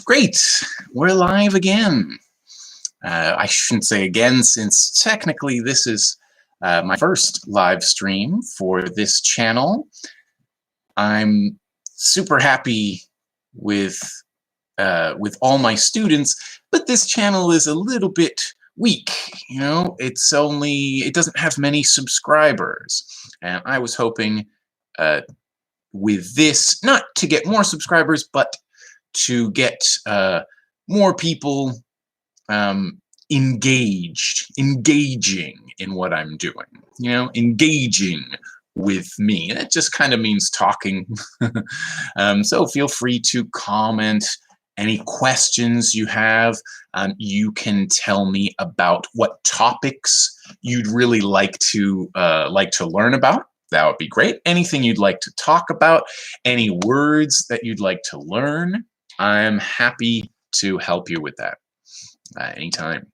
Great, we're live again. I shouldn't say again, since technically this is my first live stream for this channel. I'm super happy with all my students, but this channel is a little bit weak. You know, it doesn't have many subscribers, and I was hoping with this not to get more subscribers, but to get more people engaging in what I'm doing, you know, engaging with me. That just kind of means talking. So feel free to comment any questions you have. You can tell me about what topics you'd really like to learn about. That would be great. Anything you'd like to talk about, any words that you'd like to learn, I'm happy to help you with that anytime.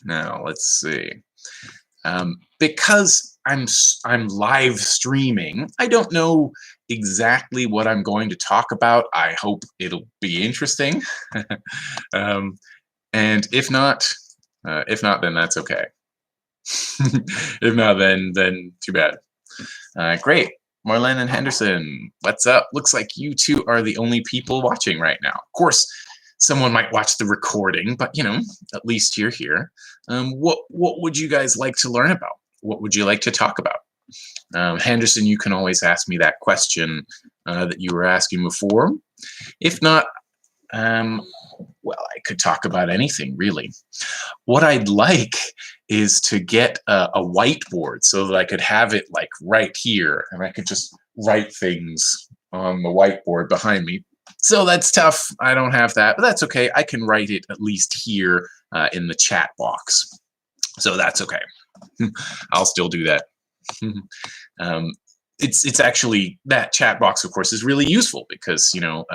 Now, let's see. Because I'm live streaming, I don't know exactly what I'm going to talk about. I hope it'll be interesting. And if not, then that's okay. If not, then too bad. Great. Marlene and Henderson, what's up? Looks like you two are the only people watching right now. Of course, someone might watch the recording, but you know, at least you're here. What would you guys like to learn about? What would you like to talk about? Henderson, you can always ask me that question that you were asking before. If not, well, I could talk about anything, really. What I'd like is to get a whiteboard so that I could have it like right here, and I could just write things on the whiteboard behind me. So that's tough. I don't have that, but that's okay. I can write it at least here in the chat box. So that's okay. I'll still do that. It's actually, that chat box, of course, is really useful because, you know,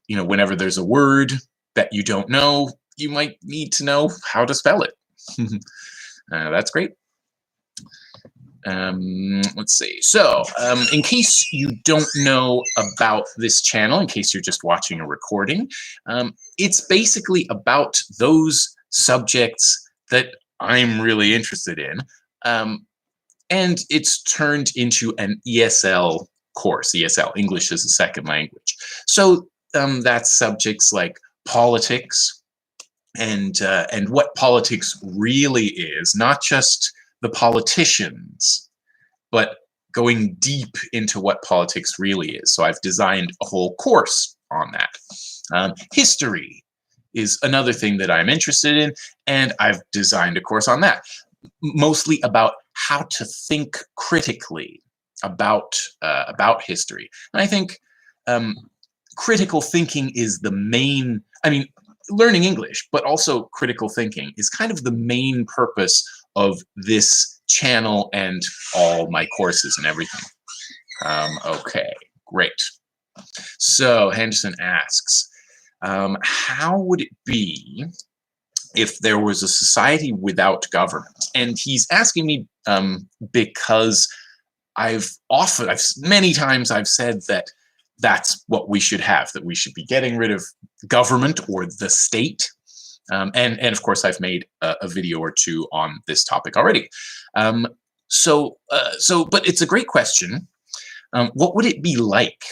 whenever there's a word that you don't know, you might need to know how to spell it. That's great. Let's see. So, in case you don't know about this channel, in case you're just watching a recording, it's basically about those subjects that I'm really interested in. And it's turned into an ESL course, ESL, English as a Second Language. So that's subjects like politics and what politics really is, not just the politicians, but going deep into what politics really is. So I've designed a whole course on that. History is another thing that I'm interested in, and I've designed a course on that, mostly about how to think critically about history. And I think critical thinking is the main, I mean, learning English, but also critical thinking is kind of the main purpose of this channel and all my courses and everything. Okay, great. So Henderson asks, how would it be if there was a society without government? And he's asking me because many times I've said that that's what we should have, that we should be getting rid of government or the state. And of course, I've made a video or two on this topic already. But it's a great question. What would it be like?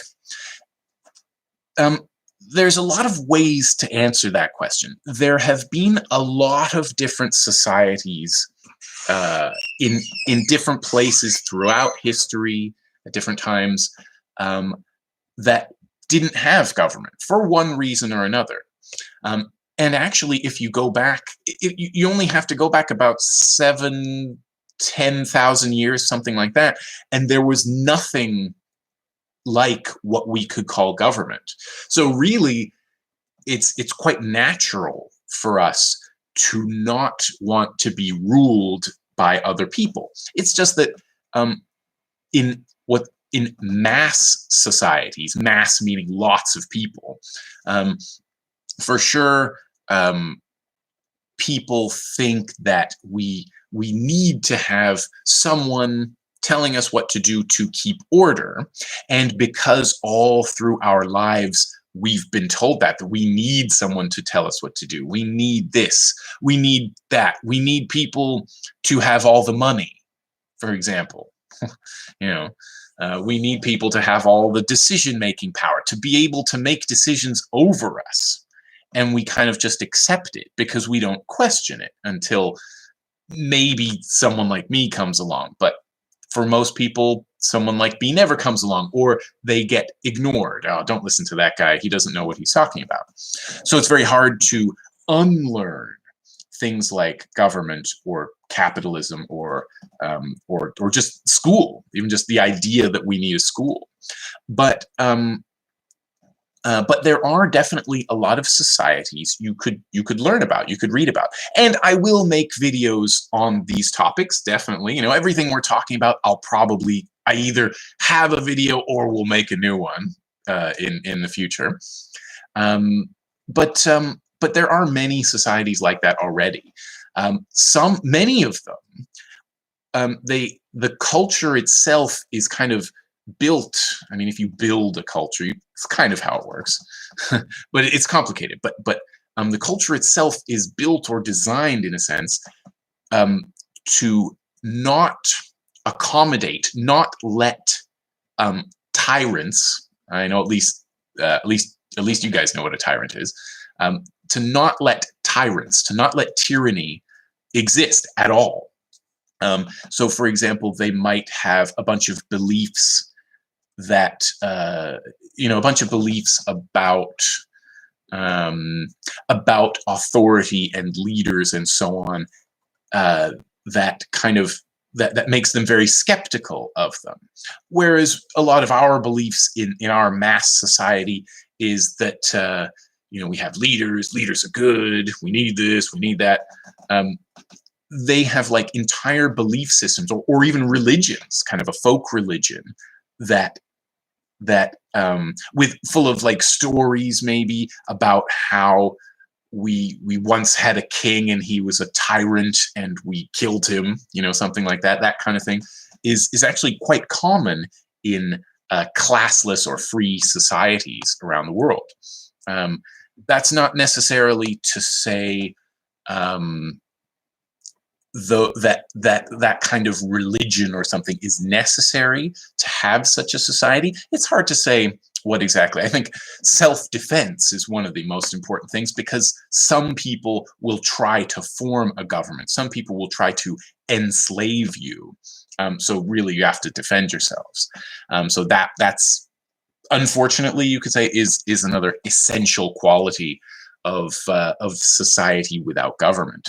There's a lot of ways to answer that question. There have been a lot of different societies in different places throughout history at different times that didn't have government for one reason or another. And actually, if you go back, you only have to go back about 10,000 years, something like that, and there was nothing like what we could call government. So really, it's quite natural for us to not want to be ruled by other people. It's just that in mass societies, mass meaning lots of people, for sure, people think that we need to have someone telling us what to do to keep order. And because all through our lives we've been told that we need someone to tell us what to do. We need this. We need that. We need people to have all the money, for example. you know, we need people to have all the decision-making power, to be able to make decisions over us. And we kind of just accept it because we don't question it until maybe someone like me comes along. But for most people, someone like me never comes along, or they get ignored. Oh, don't listen to that guy. He doesn't know what he's talking about. So it's very hard to unlearn things like government or capitalism or just school, even just the idea that we need a school. But there are definitely a lot of societies you could learn about, you could read about, and I will make videos on these topics. Definitely, everything we're talking about, I either have a video or we'll make a new one in the future. But there are many societies like that already. Many of them, the culture itself is kind of built. I mean, if you build a culture, it's kind of how it works, but it's complicated. But the culture itself is built or designed in a sense to not accommodate, not let tyrants. I know at least you guys know what a tyrant is. To not let tyrants, to not let tyranny exist at all. So, for example, they might have a bunch of beliefs that, a bunch of beliefs about authority and leaders and so on, that makes them very skeptical of them. Whereas a lot of our beliefs in our mass society is that, we have leaders are good, we need this, we need that. They have like entire belief systems or even religions, kind of a folk religion that with full of like stories maybe about how we once had a king and he was a tyrant and we killed him, something like that. That kind of thing is actually quite common in classless or free societies around the world. That's not necessarily to say that kind of religion or something is necessary to have such a society. It's hard to say what exactly. I think self-defense is one of the most important things, because some people will try to form a government. Some people will try to enslave you. So really you have to defend yourselves. So that's, unfortunately, you could say is another essential quality of society without government.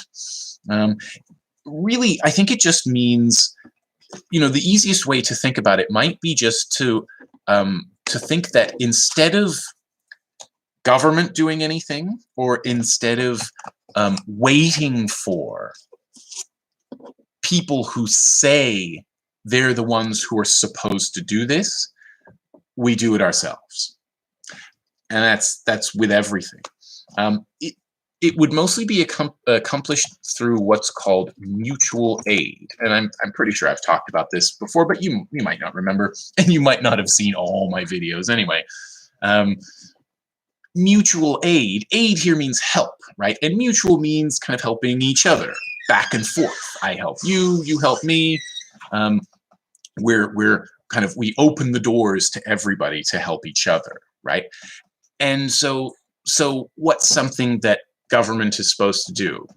Really, I think it just means, the easiest way to think about it might be just to think that instead of government doing anything, or instead of waiting for people who say they're the ones who are supposed to do this, we do it ourselves. And that's with everything. It would mostly be accomplished through what's called mutual aid. And I'm pretty sure I've talked about this before, but you might not remember, and you might not have seen all my videos anyway. Mutual aid here means help, right? And mutual means kind of helping each other, back and forth. I help you, you help me. We open the doors to everybody to help each other, right? And so what's something that government is supposed to do,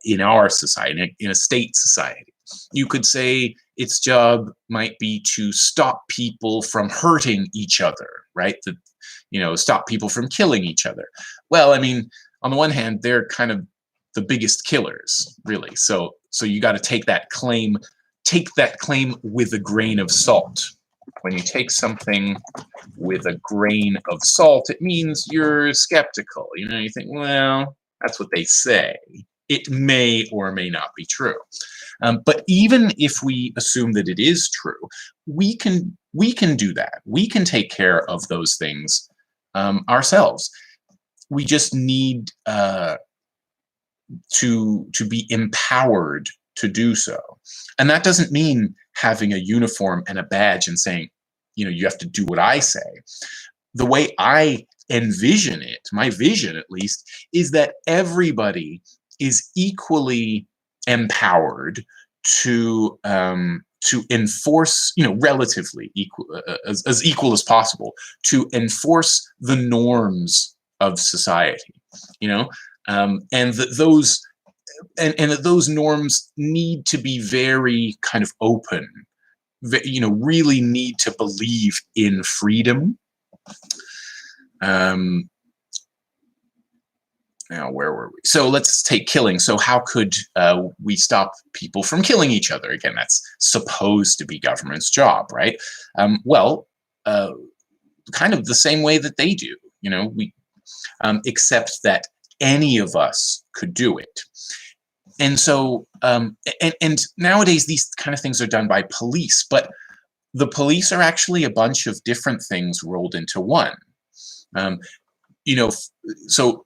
in our society, in a state society? You could say its job might be to stop people from hurting each other, right? Stop people from killing each other. Well, I mean, on the one hand, they're kind of the biggest killers, really. So you got to take that claim with a grain of salt. When you take something with a grain of salt, it means you're skeptical. You think, well, that's what they say. It may or may not be true. But even if we assume that it is true, we can do that. We can take care of those things ourselves. We just need to be empowered to do so. And that doesn't mean having a uniform and a badge and saying, you have to do what I say. The way I envision it, my vision at least, is that everybody is equally empowered to enforce, relatively equal, as equal as possible, to enforce the norms of society, and that those norms need to be very kind of open, really need to believe in freedom. Now, where were we? So let's take killing. So how could we stop people from killing each other? Again, that's supposed to be government's job, right? Well, kind of the same way that they do, except that any of us could do it. And so, and nowadays these kind of things are done by police, but the police are actually a bunch of different things rolled into one. So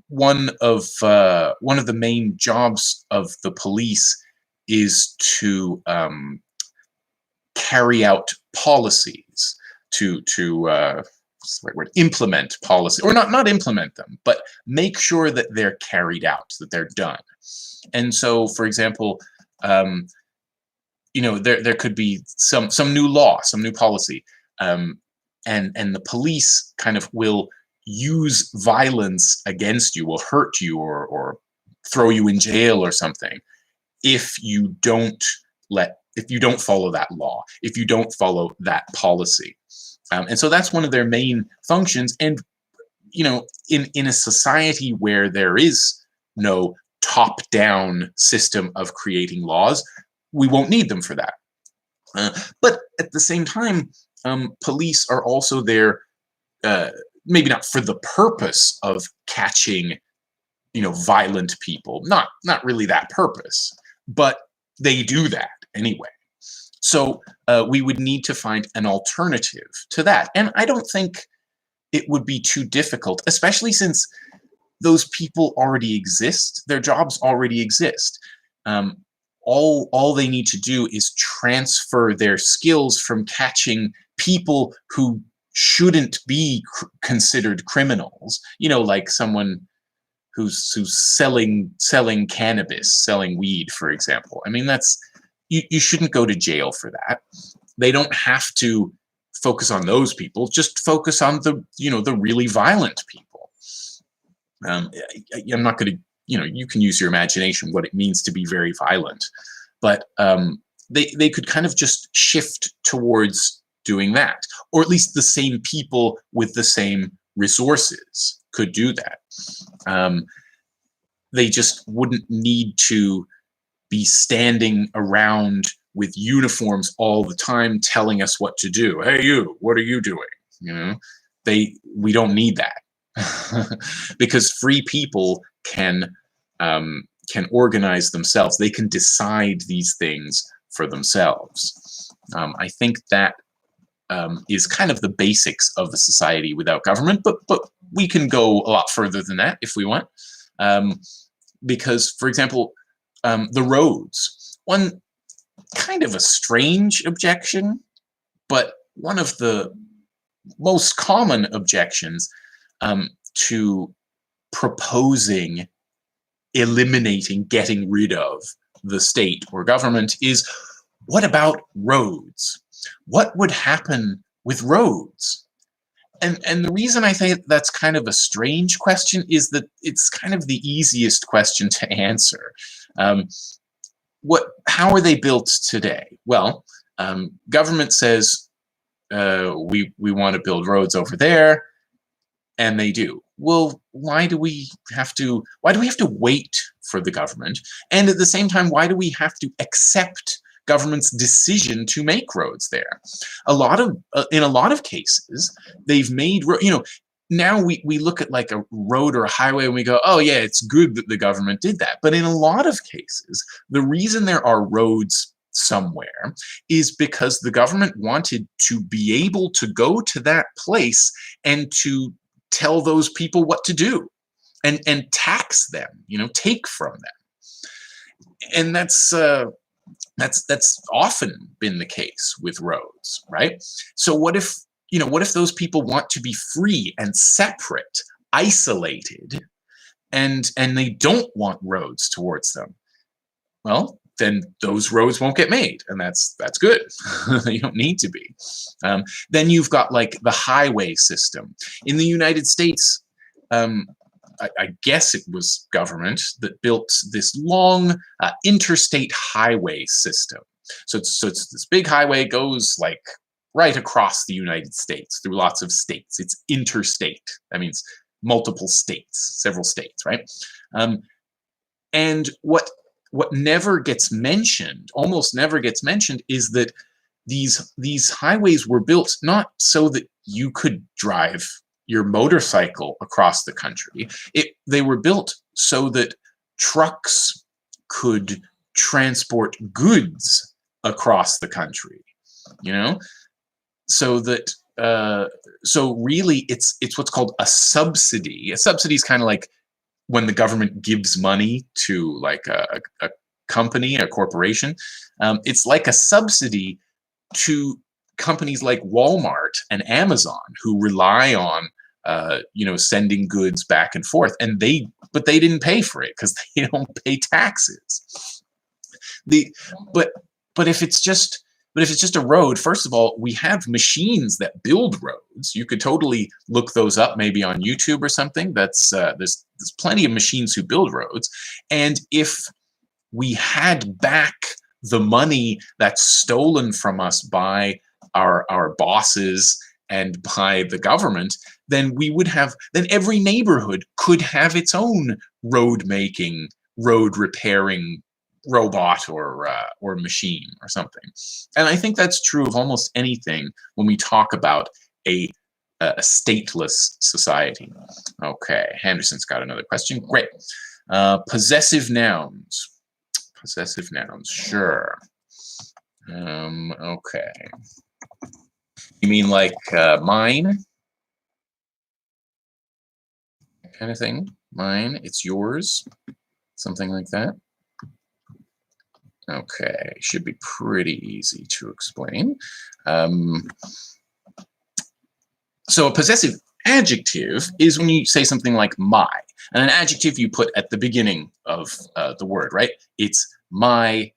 one of the main jobs of the police is to carry out policies, to what's the right word? Implement policy, or not implement them, but make sure that they're carried out, that they're done. And so, for example, there could be some new law, some new policy, and the police kind of will use violence against you, will hurt you, or throw you in jail or something if you don't follow that law, if you don't follow that policy. And so that's one of their main functions. And in a society where there is no top-down system of creating laws, we won't need them for that. But at the same time, police are also there, maybe not for the purpose of catching, violent people. Not really that purpose, but they do that anyway. So we would need to find an alternative to that. And I don't think it would be too difficult, especially since those people already exist. Their jobs already exist. All they need to do is transfer their skills from catching people who shouldn't be considered criminals, like someone who's selling cannabis, selling weed, for example. I mean, you shouldn't go to jail for that. They don't have to focus on those people, just focus on the really violent people. I'm not going to, you can use your imagination what it means to be very violent, but they could kind of just shift towards doing that, or at least the same people with the same resources could do that. They just wouldn't need to be standing around with uniforms all the time telling us what to do. Hey, you, what are you doing? We don't need that because free people can organize themselves. They can decide these things for themselves. I think that is kind of the basics of a society without government, but we can go a lot further than that if we want. Because, for example, the roads, one kind of a strange objection, but one of the most common objections to proposing eliminating, getting rid of the state or government is, what about roads? What would happen with roads? And the reason I think that's kind of a strange question is that it's kind of the easiest question to answer. How are they built today? Well, government says we want to build roads over there, and they do. Well, why do we have to wait for the government? And at the same time, why do we have to accept government's decision to make roads there? In a lot of cases, they've made, now we look at like a road or a highway and we go, oh yeah, it's good that the government did that. But in a lot of cases, the reason there are roads somewhere is because the government wanted to be able to go to that place and to tell those people what to do and tax them, take from them. And that's often been the case with roads, right? So what if what if those people want to be free and separate, isolated, and they don't want roads towards them? Well, then those roads won't get made, and that's good. You don't need to be. Then you've got like the highway system in the United States. I guess it was government that built this long interstate highway system. So it's this big highway, goes like right across the United States through lots of states. It's interstate. That means multiple states, several states, right? And what never gets mentioned, almost never gets mentioned, is that these highways were built not so that you could drive your motorcycle across the country. They were built so that trucks could transport goods across the country, so that so really it's what's called a subsidy. A subsidy is kind of like when the government gives money to like a company, a corporation. It's like a subsidy to companies like Walmart and Amazon, who rely on sending goods back and forth, and but they didn't pay for it because they don't pay taxes. But if it's just a road, first of all, we have machines that build roads. You could totally look those up, maybe on YouTube or something. There's plenty of machines who build roads. And if we had back the money that's stolen from us by our bosses and by the government, then every neighborhood could have its own road making, road repairing robot or machine or something. And I think that's true of almost anything when we talk about a stateless society. Okay, Henderson's got another question. Great. Possessive nouns. Possessive nouns, sure. Okay. You mean like mine? Kind of thing? Mine, it's yours? Something like that? Okay, should be pretty easy to explain. So a possessive adjective is when you say something like my. And an adjective you put at the beginning of the word, right? It's my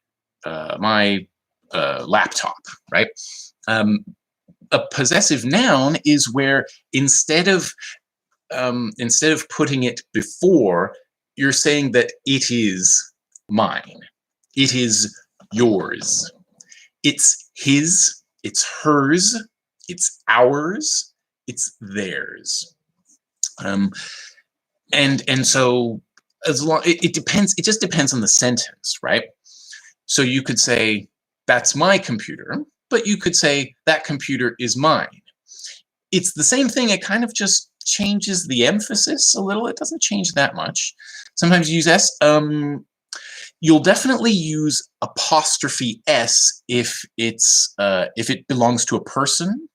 laptop, right? A possessive noun is where instead of putting it before, you're saying that it is mine. It is yours. It's his. It's hers. It's ours. It's theirs. And so as long it depends. It just depends on the sentence, right? So you could say that's my computer, but you could say that computer is mine. It's the same thing. It kind of just changes the emphasis a little. It doesn't change that much. Sometimes you use s. You'll definitely use apostrophe s if it belongs to a person.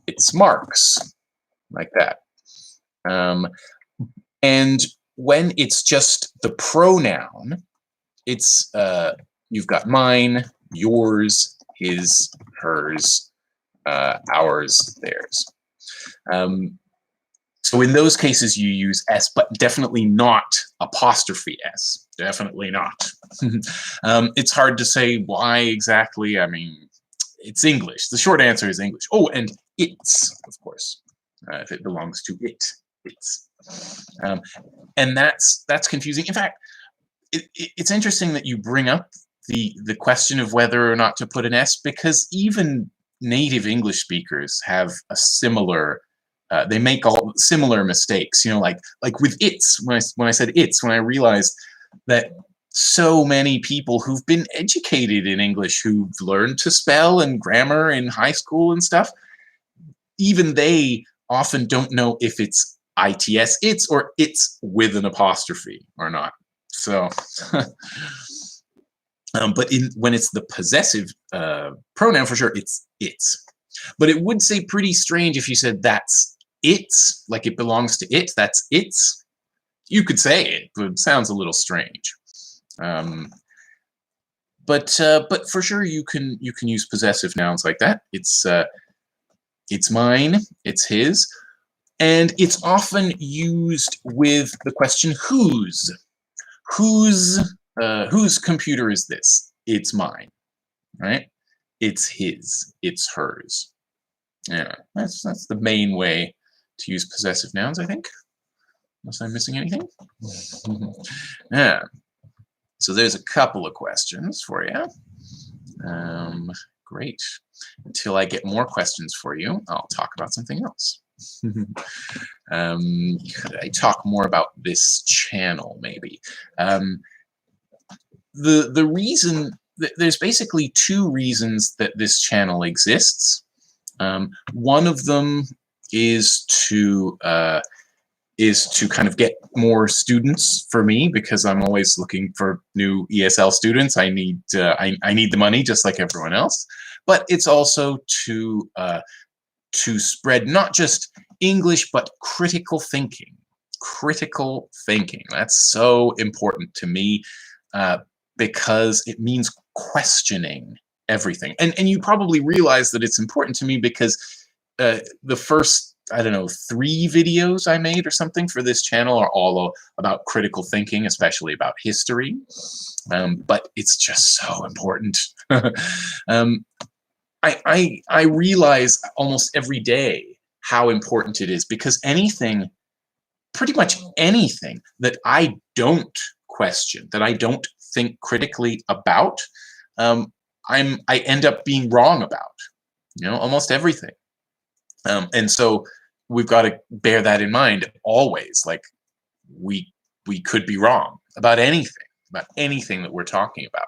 It's Mark's, like that. And when it's just the pronoun, it's you've got mine, yours, his, hers, ours, theirs. So in those cases, you use s, but definitely not apostrophe s. Definitely not. It's hard to say why exactly. I mean, it's English. The short answer is English. Oh, and it's, of course, if it belongs to it, it's. And that's confusing. In fact, it's interesting that you bring up the question of whether or not to put an s, because even native English speakers have a similar. They make all similar mistakes, like with it's. When I said it's, when I realized that so many people who've been educated in English, who've learned to spell and grammar in high school and stuff, even they often don't know if it's it's or it's with an apostrophe or not. So, but when it's the possessive pronoun, for sure, it's. But it would say pretty strange if you said that's it's, like it belongs to it. That's it's. You could say it, but it sounds a little strange. but for sure you can use possessive nouns like that. It's mine, it's his, and it's often used with the question whose. Whose computer is this? It's mine, right? It's his, it's hers. Yeah, that's the main way to use possessive nouns, I think. Unless I'm missing anything. Yeah. So there's a couple of questions for you. Great. Until I get more questions for you, I'll talk about something else. Could I talk more about this channel, maybe? The reason, there's basically two reasons that this channel exists. One of them is to kind of get more students for me, because I'm always looking for new ESL students. I need the money just like everyone else. But it's also to spread not just English but critical thinking. Critical thinking. That's so important to me because it means questioning everything. And you probably realize that it's important to me because the first, I don't know, 3 videos I made or something for this channel are all about critical thinking, especially about history. But it's just so important. I realize almost every day how important it is, because pretty much anything that I don't question, that I don't think critically about, I end up being wrong about, almost everything. And so we've got to bear that in mind always. Like we could be wrong about anything that we're talking about.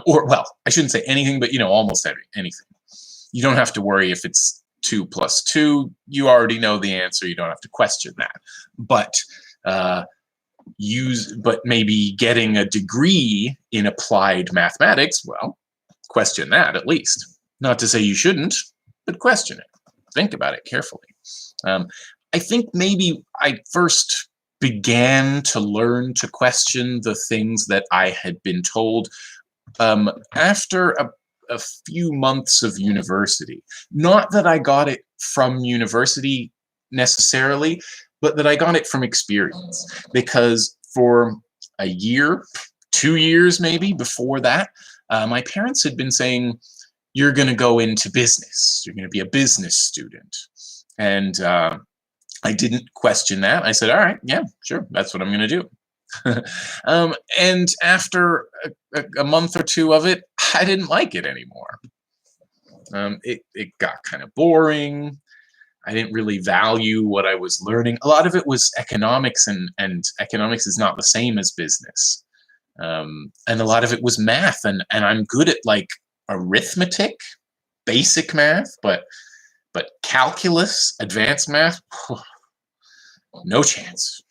Or, well, I shouldn't say anything, but, almost anything. You don't have to worry if it's 2 + 2. You already know the answer. You don't have to question that. But maybe getting a degree in applied mathematics, well, question that at least. Not to say you shouldn't, but question it. Think about it carefully. I think maybe I first began to learn to question the things that I had been told after a few months of university. Not that I got it from university necessarily, but that I got it from experience. Because for a year, 2 years maybe before that, my parents had been saying, you're going to go into business. You're going to be a business student. And I didn't question that. I said, all right, yeah, sure, that's what I'm going to do. And after a month or 2 of it, I didn't like it anymore. It got kind of boring. I didn't really value what I was learning. A lot of it was economics, and economics is not the same as business. And a lot of it was math, and I'm good at like arithmetic, basic math, but calculus, advanced math, no chance.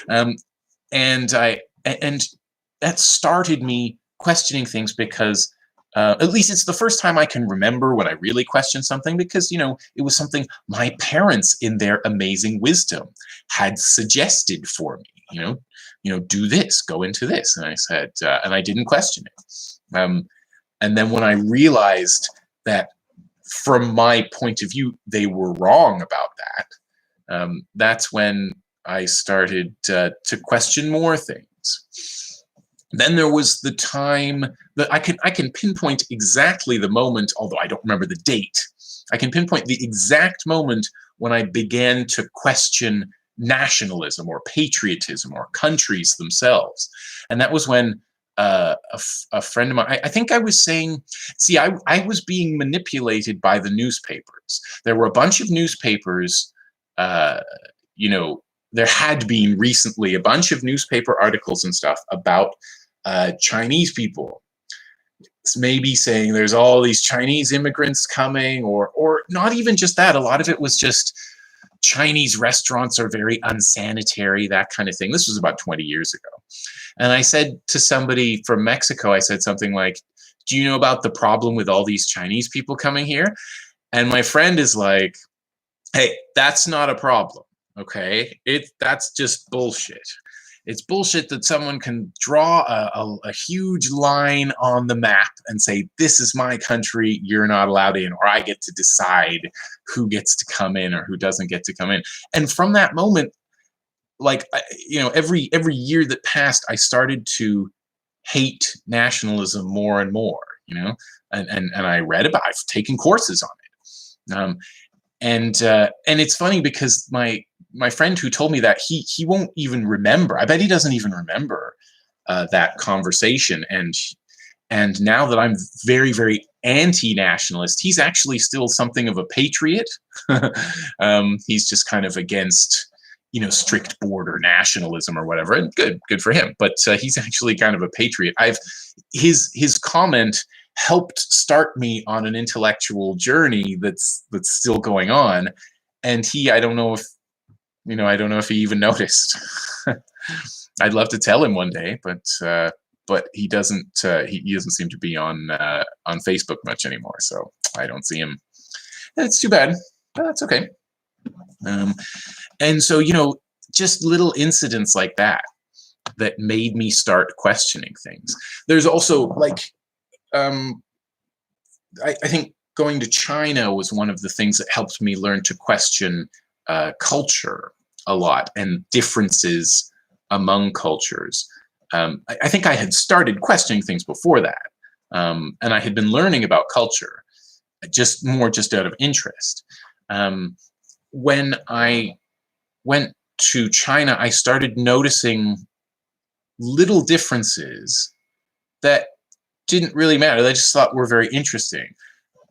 And that started me questioning things, because at least it's the first time I can remember when I really questioned something, because it was something my parents in their amazing wisdom had suggested for me. Do this, go into this, and I said, and I didn't question it. And then when I realized that from my point of view they were wrong about that, that's when I started to question more things. Then there was the time that I can pinpoint exactly the moment, although I don't remember the date. I can pinpoint the exact moment when I began to question nationalism or patriotism or countries themselves. And that was when a friend of mine, I think I was saying, see, I was being manipulated by the newspapers. There were a bunch of newspapers, there had been recently a bunch of newspaper articles and stuff about Chinese people. It's maybe saying there's all these Chinese immigrants coming, or not even just that. A lot of it was just Chinese restaurants are very unsanitary, that kind of thing. This was about 20 years ago. And I said to somebody from Mexico, I said something like, do you know about the problem with all these Chinese people coming here? And my friend is like, hey, that's not a problem. Okay, that's just bullshit. It's bullshit that someone can draw a huge line on the map and say, this is my country, you're not allowed in, or I get to decide who gets to come in or who doesn't get to come in. And from that moment, like, every year that passed, I started to hate nationalism more and more, and I read about it. I've taken courses on it. And it's funny because my friend who told me that, he won't even remember. I bet he doesn't even remember that conversation. And now that I'm very, very anti-nationalist, he's actually still something of a patriot. He's just kind of against, strict border nationalism or whatever. And good for him. But he's actually kind of a patriot. His comment helped start me on an intellectual journey that's still going on. And I don't know if he even noticed. I'd love to tell him one day, but he doesn't. He doesn't seem to be on Facebook much anymore, so I don't see him. It's too bad, but that's okay. And so, just little incidents like that made me start questioning things. There's also I think going to China was one of the things that helped me learn to question culture a lot and differences among cultures. I think I had started questioning things before that, and I had been learning about culture just out of interest. When I went to China, I started noticing little differences that didn't really matter. I just thought were very interesting,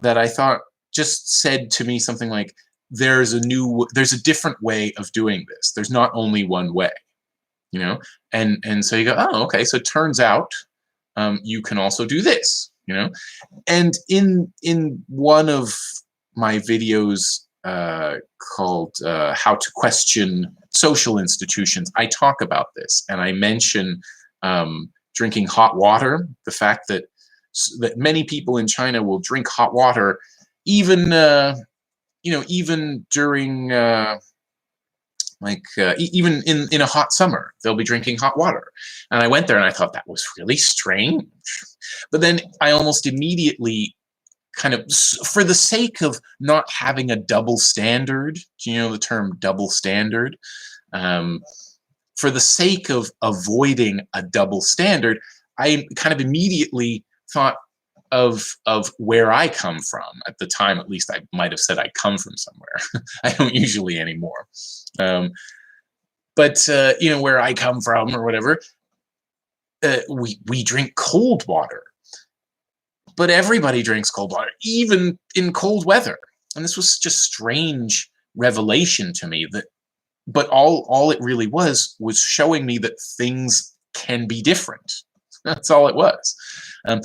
that I thought just said to me something like, there's a different way of doing this. There's not only one way, and so you go, oh, okay. So it turns out you can also do this, and in one of my videos called How to Question Social Institutions, I talk about this, and I mention drinking hot water, the fact that many people in China will drink hot water even during even in a hot summer, they'll be drinking hot water. And I went there and I thought that was really strange. But then I almost immediately, kind of for the sake of not having a double standard, the term double standard? For the sake of avoiding a double standard, I kind of immediately thought of where I come from. At the time, at least, I might have said I come from somewhere. I don't usually anymore. But where I come from or whatever, we drink cold water. But everybody drinks cold water, even in cold weather. And this was just strange revelation to me, but all it really was showing me that things can be different. That's all it was. And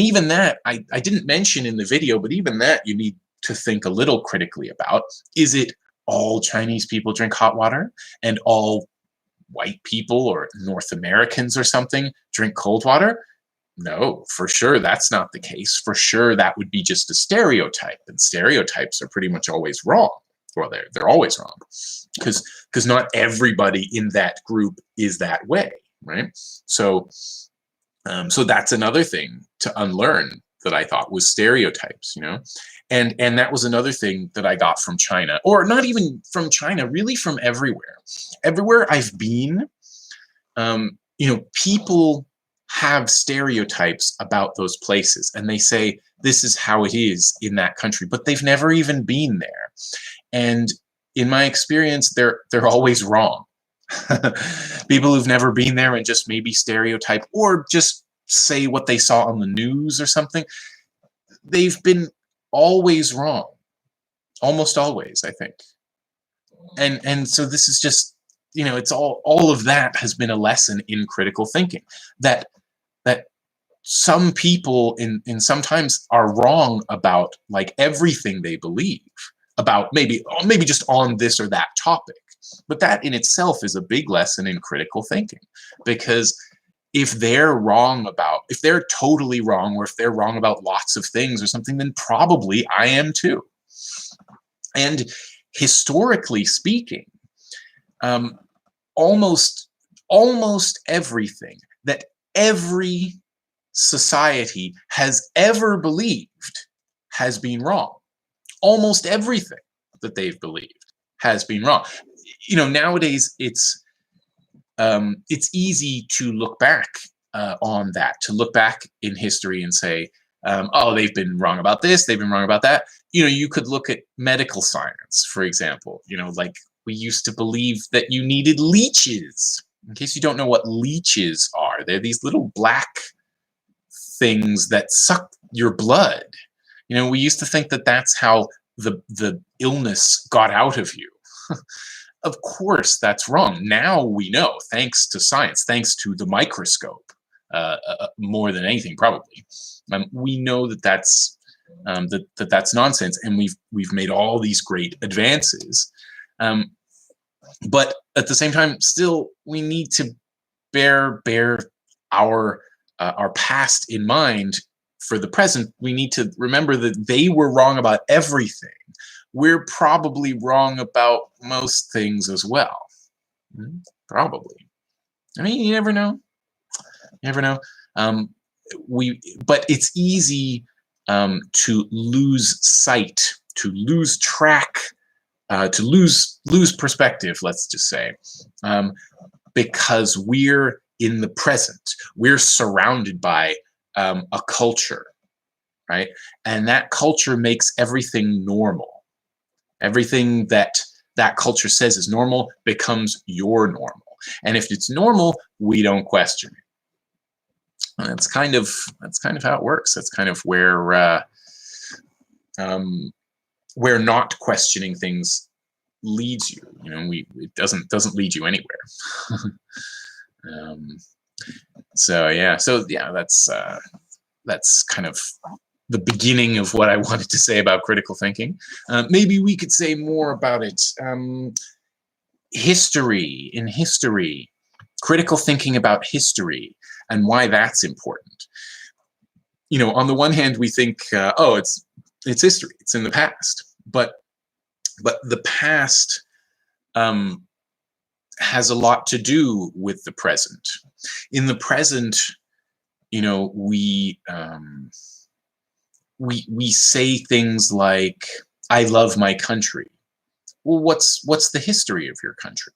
even that, I didn't mention in the video, but even that you need to think a little critically about. Is it all Chinese people drink hot water and all white people or North Americans or something drink cold water? No, for sure that's not the case. For sure that would be just a stereotype, and stereotypes are pretty much always wrong. Well, they're always wrong, because not everybody in that group is that way, right? So that's another thing to unlearn that I thought was stereotypes, and that was another thing that I got from China, or not even from China, really from everywhere. Everywhere I've been, people have stereotypes about those places, and they say this is how it is in that country, but they've never even been there. And in my experience, they're always wrong. People who've never been there and just maybe stereotype or just say what they saw on the news or something, they've been always wrong. Almost always, I think. And so this is just, it's all of that has been a lesson in critical thinking, that some people in sometimes are wrong about like everything they believe about, maybe just on this or that topic. But that in itself is a big lesson in critical thinking, because if they're totally wrong, or if they're wrong about lots of things or something, then probably I am too. And historically speaking, almost almost everything that every society has ever believed has been wrong. Almost everything that they've believed has been wrong. Nowadays it's easy to look back on that, to look back in history and say, oh, they've been wrong about this, they've been wrong about that. You could look at medical science, for example. Like we used to believe that you needed leeches. In case you don't know what leeches are, they're these little black things that suck your blood. We used to think that that's how the illness got out of you. Of course, that's wrong. Now we know, thanks to science, thanks to the microscope, more than anything, probably. We know that that's that's nonsense, and we've made all these great advances. But at the same time, still, we need to bear our past in mind for the present. We need to remember that they were wrong about everything. We're probably wrong about most things as well. Probably. I mean, you never know. You never know. But it's easy to lose sight, to lose track, to lose perspective, let's just say, because we're in the present. We're surrounded by a culture, right? And that culture makes everything normal. Everything that culture says is normal becomes your normal. And if it's normal, we don't question it. And that's kind of how it works. That's kind of where not questioning things leads you. It doesn't lead you anywhere. So yeah, that's kind of the beginning of what I wanted to say about critical thinking. Maybe we could say more about it. History, critical thinking about history and why that's important. On the one hand, we think, oh, it's history, it's in the past, but the past has a lot to do with the present. In the present, we say things like, I love my country. Well, what's the history of your country?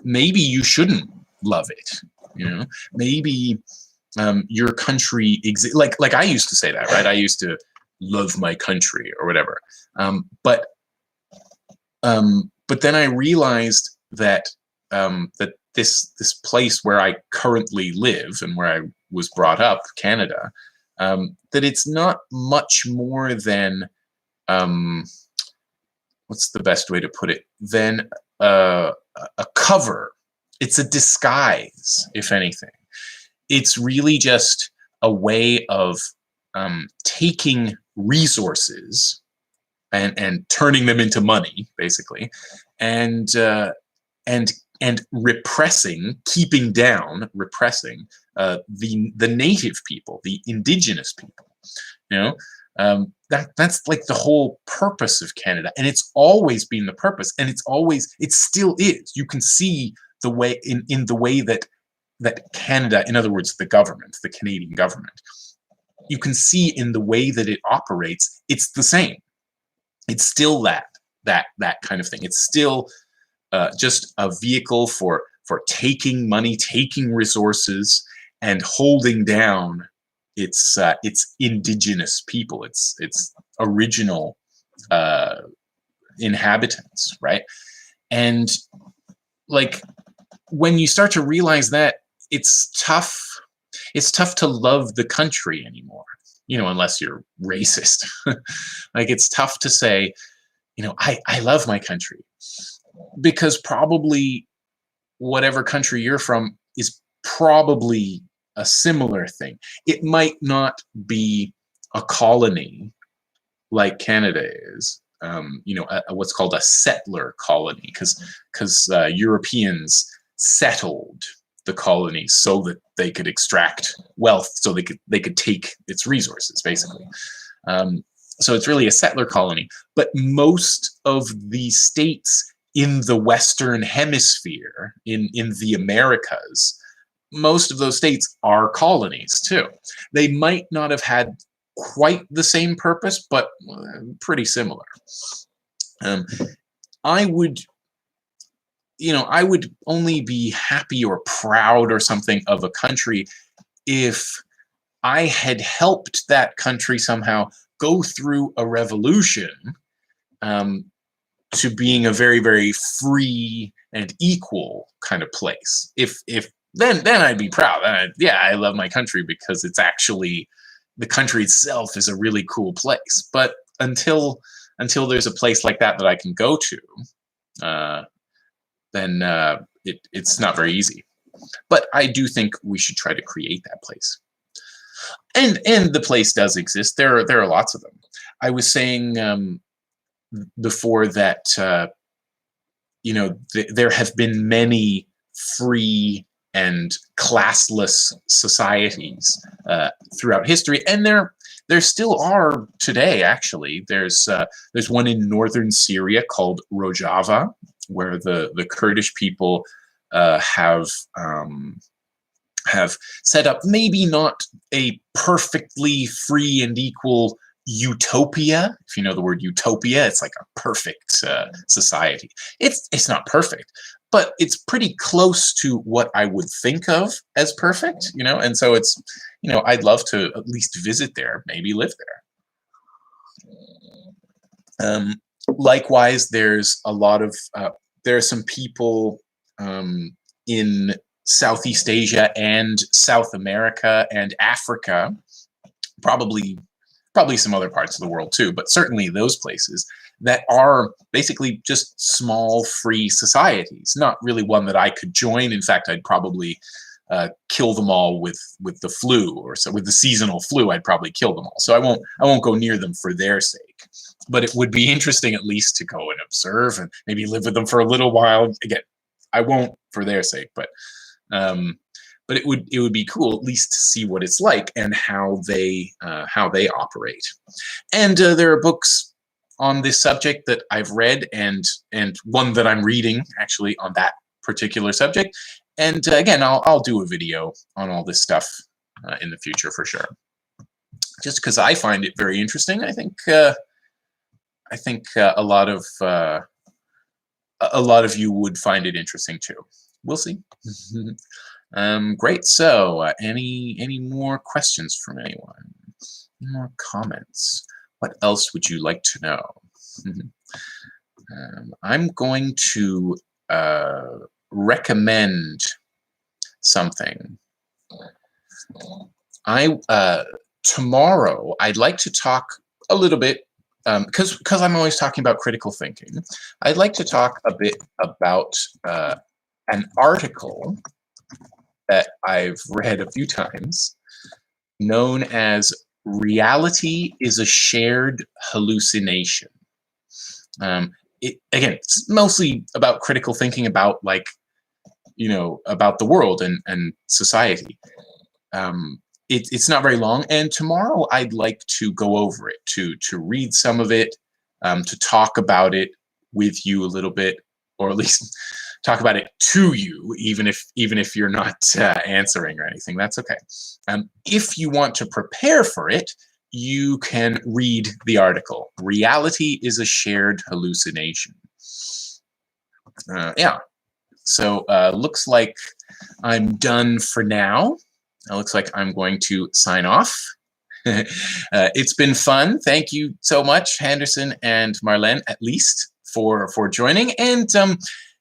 Maybe you shouldn't love it. Maybe your country like I used to say that, right? I used to love my country or whatever. But then I realized that that this place where I currently live and where I was brought up, Canada, that it's not much more than what's the best way to put it? Than a cover. It's a disguise, if anything. It's really just a way of taking resources and turning them into money, basically, and repressing, keeping down, repressing the native people, the indigenous people. That's like the whole purpose of Canada, and it's always been the purpose, and it still is. You can see the way in the way that Canada, in other words, the government, the Canadian government, you can see in the way that it operates, it's the same. It's still that kind of thing. It's still just a vehicle for taking money, taking resources, and holding down its indigenous people, its original inhabitants, right? And like when you start to realize that, it's tough to love the country anymore, unless you're racist. Like it's tough to say, I love my country, because probably whatever country you're from is probably a similar thing. It might not be a colony like Canada is, what's called a settler colony, because Europeans settled the colonies so that they could extract wealth, so they could take its resources, basically. So it's really a settler colony. But most of the states in the Western Hemisphere, in the Americas, most of those states are colonies too. They might not have had quite the same purpose, but pretty similar. I would, I would only be happy or proud or something of a country if I had helped that country somehow go through a revolution to being a very, very free and equal kind of place. If then I'd be proud. Yeah, I love my country because it's actually, the country itself is a really cool place. But until there's a place like that I can go to, then it's not very easy. But I do think we should try to create that place. And the place does exist. There are lots of them. I was saying before that there have been many free and classless societies throughout history, and there still are today. Actually, there's one in northern Syria called Rojava, where the Kurdish people have set up maybe not a perfectly free and equal utopia. If you know the word utopia, it's like a perfect society. It's not perfect, but it's pretty close to what I would think of as perfect, and so it's, I'd love to at least visit there, maybe live there. Likewise, there's a lot of there are some people in Southeast Asia and South America and Africa, probably some other parts of the world too, but certainly those places that are basically just small free societies. Not really one that I could join. In fact, I'd probably kill them all with the flu, or so with the seasonal flu. I'd probably kill them all. So I won't go near them for their sake. But it would be interesting at least to go and observe and maybe live with them for a little while. Again, I won't for their sake, but it would be cool at least to see what it's like and how they operate. And there are books on this subject that I've read, and one that I'm reading actually on that particular subject. And again, I'll do a video on all this stuff in the future for sure. Just because I find it very interesting. I think a lot of you would find it interesting too. We'll see. Great. So, any more questions from anyone? More comments? What else would you like to know? I'm going to recommend something. Tomorrow I'd like to talk a little bit, because I'm always talking about critical thinking. I'd like to talk a bit about an article that I've read a few times, known as "Reality is a Shared Hallucination." Again, it's mostly about critical thinking, about about the world and society. It's not very long, and tomorrow I'd like to go over it, to read some of it, to talk about it with you a little bit, or at least talk about it to you, even if you're not answering or anything. That's okay. If you want to prepare for it, you can read the article. Reality is a Shared Hallucination. Yeah. So looks like I'm done for now. It looks like I'm going to sign off. It's been fun. Thank you so much, Henderson and Marlene, at least for joining. And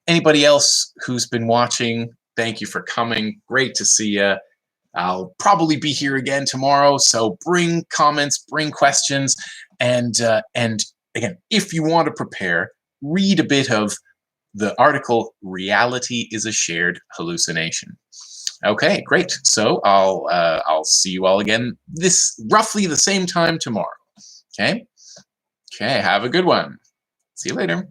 anybody else who's been watching, thank you for coming. Great to see you. I'll probably be here again tomorrow, so bring comments, bring questions, and again, if you want to prepare, read a bit of the article "Reality is a Shared Hallucination." Okay, great. So I'll see you all again this roughly the same time tomorrow. Okay. Have a good one. See you later.